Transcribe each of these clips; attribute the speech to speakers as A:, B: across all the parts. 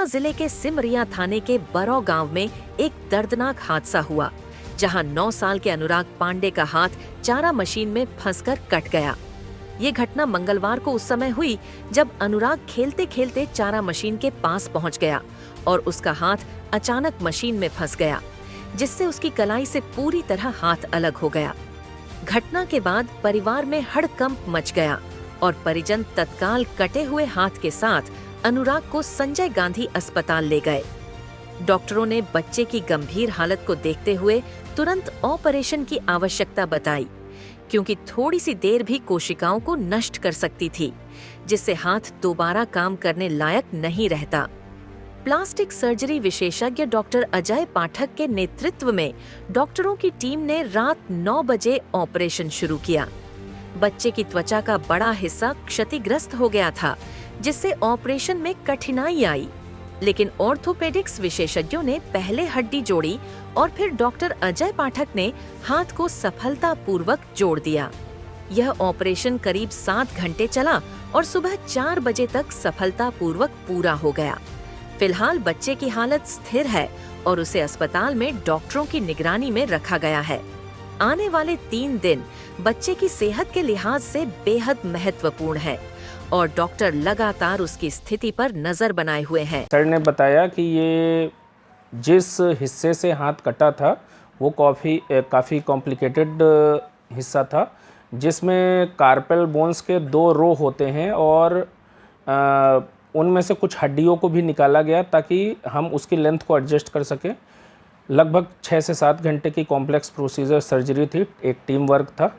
A: रीवा जिले के सिमरिया थाने के बरौ गांव में एक दर्दनाक हादसा हुआ, जहां 9 साल के अनुराग पांडे का हाथ चारा मशीन में फंसकर कट गया। ये घटना मंगलवार को उस समय हुई जब अनुराग खेलते खेलते चारा मशीन के पास पहुंच गया और उसका हाथ अचानक मशीन में फंस गया, जिससे उसकी कलाई से पूरी तरह हाथ अलग हो गया। घटना के बाद परिवार में हड़कंप मच गया और परिजन तत्काल कटे हुए हाथ के साथ अनुराग को संजय गांधी अस्पताल ले गए। डॉक्टरों ने बच्चे की गंभीर हालत को देखते हुए तुरंत ऑपरेशन की आवश्यकता बताई, क्योंकि थोड़ी सी देर भी कोशिकाओं को नष्ट कर सकती थी, जिससे हाथ दोबारा काम करने लायक नहीं रहता। प्लास्टिक सर्जरी विशेषज्ञ डॉक्टर अजय पाठक के नेतृत्व में डॉक्टरों की टीम ने रात 9 बजे ऑपरेशन शुरू किया। बच्चे की त्वचा का बड़ा हिस्सा क्षतिग्रस्त हो गया था, जिससे ऑपरेशन में कठिनाई आई, लेकिन ऑर्थोपेडिक्स विशेषज्ञों ने पहले हड्डी जोड़ी और फिर डॉक्टर अजय पाठक ने हाथ को सफलतापूर्वक जोड़ दिया। यह ऑपरेशन करीब 7 घंटे चला और सुबह 4 बजे तक सफलतापूर्वक पूरा हो गया। फिलहाल बच्चे की हालत स्थिर है और उसे अस्पताल में डॉक्टरों की निगरानी में रखा गया है। आने वाले 3 दिन बच्चे की सेहत के लिहाज से बेहद महत्वपूर्ण है और डॉक्टर लगातार उसकी स्थिति पर नजर बनाए हुए हैं।
B: सर ने बताया कि ये जिस हिस्से से हाथ कटा था वो काफ़ी कॉम्प्लिकेटेड हिस्सा था, जिसमें कार्पेल बोन्स के 2 रो होते हैं और उनमें से कुछ हड्डियों को भी निकाला गया ताकि हम उसकी लेंथ को एडजस्ट कर सकें। लगभग 6 से 7 घंटे की कॉम्प्लेक्स प्रोसीजर सर्जरी थी। एक टीम वर्क था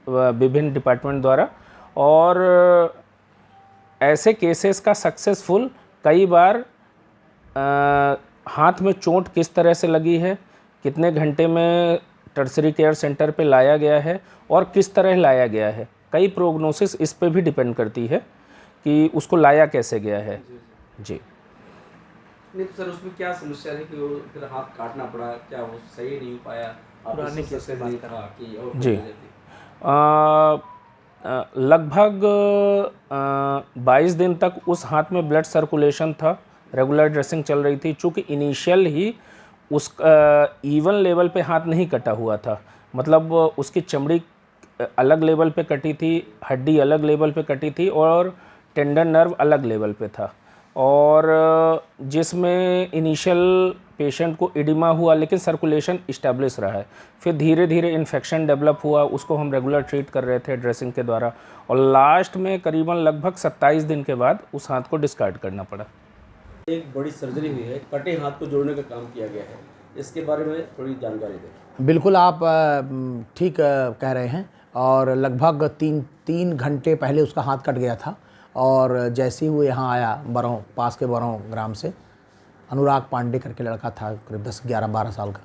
B: विभिन्न डिपार्टमेंट द्वारा, और ऐसे केसेस का सक्सेसफुल कई बार हाथ में चोट किस तरह से लगी है, कितने घंटे में टर्सरी केयर सेंटर पे लाया गया है और किस तरह लाया गया है, कई प्रोग्नोसिस इस पे भी डिपेंड करती है कि उसको लाया कैसे गया है। जी
C: नहीं तो सर उसमें क्या समस्या है कि वो फिर हाथ काटना पड़ा, क्या वो सही नहीं हो पाया?
B: पुराने केस से बात
C: करा कि और
B: जी लगभग 22 दिन तक उस हाथ में ब्लड सर्कुलेशन था, रेगुलर ड्रेसिंग चल रही थी। चूँकि इनिशियल ही उस इवन लेवल पे हाथ नहीं कटा हुआ था, मतलब उसकी चमड़ी अलग लेवल पे कटी थी, हड्डी अलग लेवल पे कटी थी और टेंडन नर्व अलग लेवल पे था, और जिसमें इनिशियल पेशेंट को एडिमा हुआ लेकिन सर्कुलेशन इस्टेब्लिश रहा है। फिर धीरे धीरे इन्फेक्शन डेवलप हुआ, उसको हम रेगुलर ट्रीट कर रहे थे ड्रेसिंग के द्वारा, और लास्ट में करीबन लगभग 27 दिन के बाद उस हाथ को डिस्कार्ड करना पड़ा।
C: एक बड़ी सर्जरी हुई है, कटे हाथ को जोड़ने का काम किया गया है, इसके बारे में थोड़ी जानकारी दें।
D: बिल्कुल, आप ठीक कह रहे हैं, और लगभग 3 घंटे पहले उसका हाथ कट गया था, और जैसे ही वो यहाँ आया बरौं, पास के बरौं ग्राम से, अनुराग पांडे करके लड़का था, करीब 10-11-12 साल का,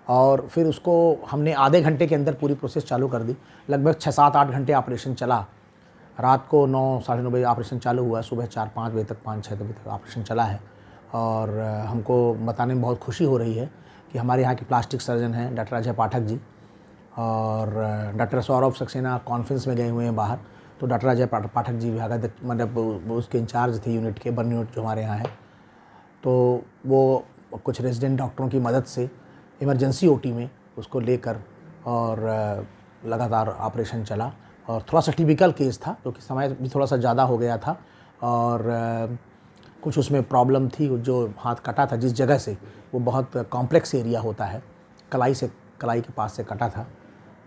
D: और फिर उसको हमने आधे घंटे के अंदर पूरी प्रोसेस चालू कर दी। लगभग 6-7-8 घंटे ऑपरेशन चला। रात को 9-9:30 बजे ऑपरेशन चालू हुआ, सुबह 4-5 बजे तक, 5-6 बजे तक ऑपरेशन चला है। और हमको बताने में बहुत खुशी हो रही है कि हमारे यहाँ के प्लास्टिक सर्जन हैं डॉक्टर अजय पाठक जी, और डॉक्टर सौरभ सक्सेना कॉन्फ्रेंस में गए हुए हैं बाहर, तो डॉक्टर अजय पाठक जी भी आगे, मतलब उसके इंचार्ज थे यूनिट के, बर्न यूनिट जो हमारे यहाँ है। तो वो कुछ रेजिडेंट डॉक्टरों की मदद से इमरजेंसी ओटी में उसको लेकर, और लगातार ऑपरेशन चला, और थोड़ा सा टिपिकल केस था क्योंकि समय भी थोड़ा सा ज़्यादा हो गया था, और कुछ उसमें प्रॉब्लम थी। जो हाथ कटा था जिस जगह से, वो बहुत कॉम्प्लेक्स एरिया होता है, कलाई के पास से कटा था,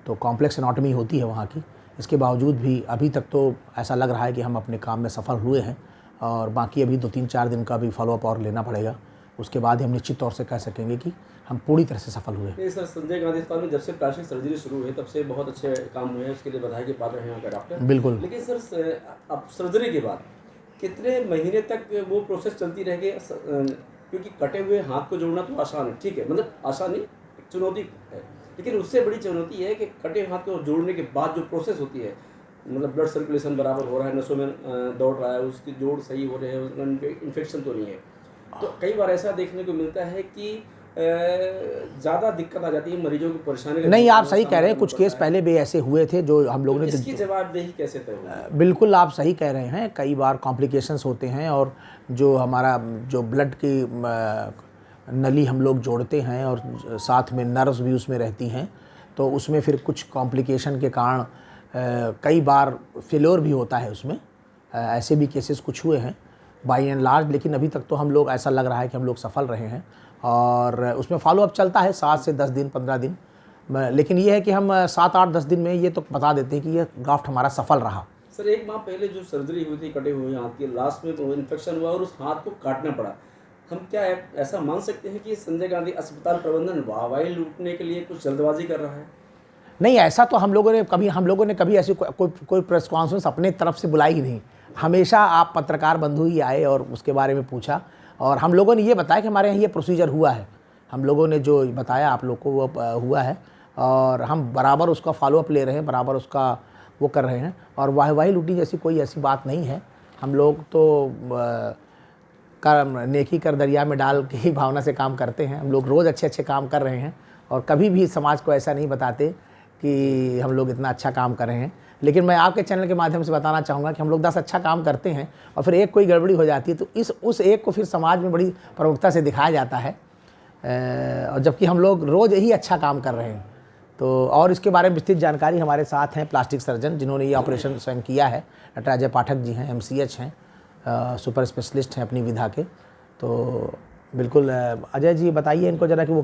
D: तो कॉम्प्लेक्स एनाटॉमी होती है वहाँ की। इसके बावजूद भी अभी तक तो ऐसा लग रहा है कि हम अपने काम में सफल हुए हैं, और बाकी अभी 2-3-4 दिन का भी फॉलोअप और लेना पड़ेगा। उसके बाद ही हम निश्चित तौर से कह सकेंगे कि हम पूरी तरह से सफल हुए।
C: नहीं सर, संजय गांधी अस्पताल में जब से प्लास्टिक सर्जरी शुरू हुई तब से बहुत अच्छे काम हुए हैं, उसके लिए बधाई के पात्र हैं यहाँ के डॉक्टर।
D: बिल्कुल।
C: लेकिन सर अब सर्जरी के बाद कितने महीने तक वो प्रोसेस चलती रहेगी? क्योंकि कटे हुए हाथ को जोड़ना तो आसान है, ठीक है, मतलब आसान नहीं, चुनौती है, लेकिन उससे बड़ी चुनौती है कि कटे हाथ को जोड़ने के बाद जो प्रोसेस होती है, मतलब ब्लड सर्कुलेशन बराबर हो रहा है, नसों में दौड़ रहा है, उसके जोड़ सही हो रहे हैं, उसमें इन्फेक्शन तो नहीं है। तो कई बार ऐसा देखने को मिलता है कि ज़्यादा दिक्कत आ जाती है मरीजों को परेशानी का
D: नहीं, आप सही
C: सामना
D: कह रहे हैं,
C: करना
D: कुछ
C: पड़ता
D: केस
C: है।
D: पहले भी ऐसे हुए थे जो हम लोगों
C: तो
D: ने
C: इसकी जवाबदेही कैसे तय होगी?
D: बिल्कुल आप सही कह रहे हैं, कई बार कॉम्प्लिकेशंस होते हैं और जो हमारा जो ब्लड की नली हम लोग जोड़ते हैं और साथ में नर्व्स भी उसमें रहती हैं, तो उसमें फिर कुछ कॉम्प्लिकेशन के कारण कई बार फेल्योर भी होता है उसमें। ऐसे भी केसेस कुछ हुए हैं बाई एंड लार्ज, लेकिन अभी तक तो हम लोग ऐसा लग रहा है कि हम लोग सफल रहे हैं और उसमें फॉलोअप चलता है 7 से 10 दिन 15 दिन। लेकिन ये है कि हम 7, 8, 10 दिन में ये तो बता देते हैं कि ये ग्राफ्ट हमारा सफल रहा।
C: सर, 1 माह पहले जो सर्जरी हुई थी कटे हुए हाथ की, लास्ट में वो इन्फेक्शन हुआ और उस हाथ को काटना पड़ा। हम क्या ऐसा मान सकते हैं कि संजय गांधी अस्पताल प्रबंधन वाहवाही लूटने के लिए कुछ जल्दबाजी कर रहा है?
D: नहीं, ऐसा तो हम लोगों ने कभी ऐसी कोई प्रेस कॉन्फ्रेंस अपने तरफ से बुलाई ही नहीं। हमेशा आप पत्रकार बंधु ही आए और उसके बारे में पूछा और हम लोगों ने ये बताया कि हमारे यहाँ ये प्रोसीजर हुआ है। हम लोगों ने जो बताया आप लोग को वो हुआ है और हम बराबर उसका फॉलोअप ले रहे हैं, बराबर उसका वो कर रहे हैं और वाहवाही लूटी जैसी कोई ऐसी बात नहीं है। हम लोग तो नेकी कर दरिया में डाल के ही भावना से काम करते हैं। हम लोग रोज़ अच्छे अच्छे काम कर रहे हैं और कभी भी समाज को ऐसा नहीं बताते कि हम लोग इतना अच्छा काम कर रहे हैं। लेकिन मैं आपके चैनल के माध्यम से बताना चाहूँगा कि हम लोग 10 अच्छा काम करते हैं और फिर एक कोई गड़बड़ी हो जाती है तो उस एक को फिर समाज में बड़ी प्रमुखता से दिखाया जाता है, और जबकि हम लोग रोज़ यही अच्छा काम कर रहे हैं। तो और इसके बारे में विस्तृत जानकारी हमारे साथ हैं प्लास्टिक सर्जन जिन्होंने ये ऑपरेशन स्वयं किया है। डॉक्टर अजय पाठक जी हैं, MCH हैं, सुपर स्पेशलिस्ट हैं अपनी विधा के। तो बिल्कुल अजय जी बताइए इनको ज़रा कि वो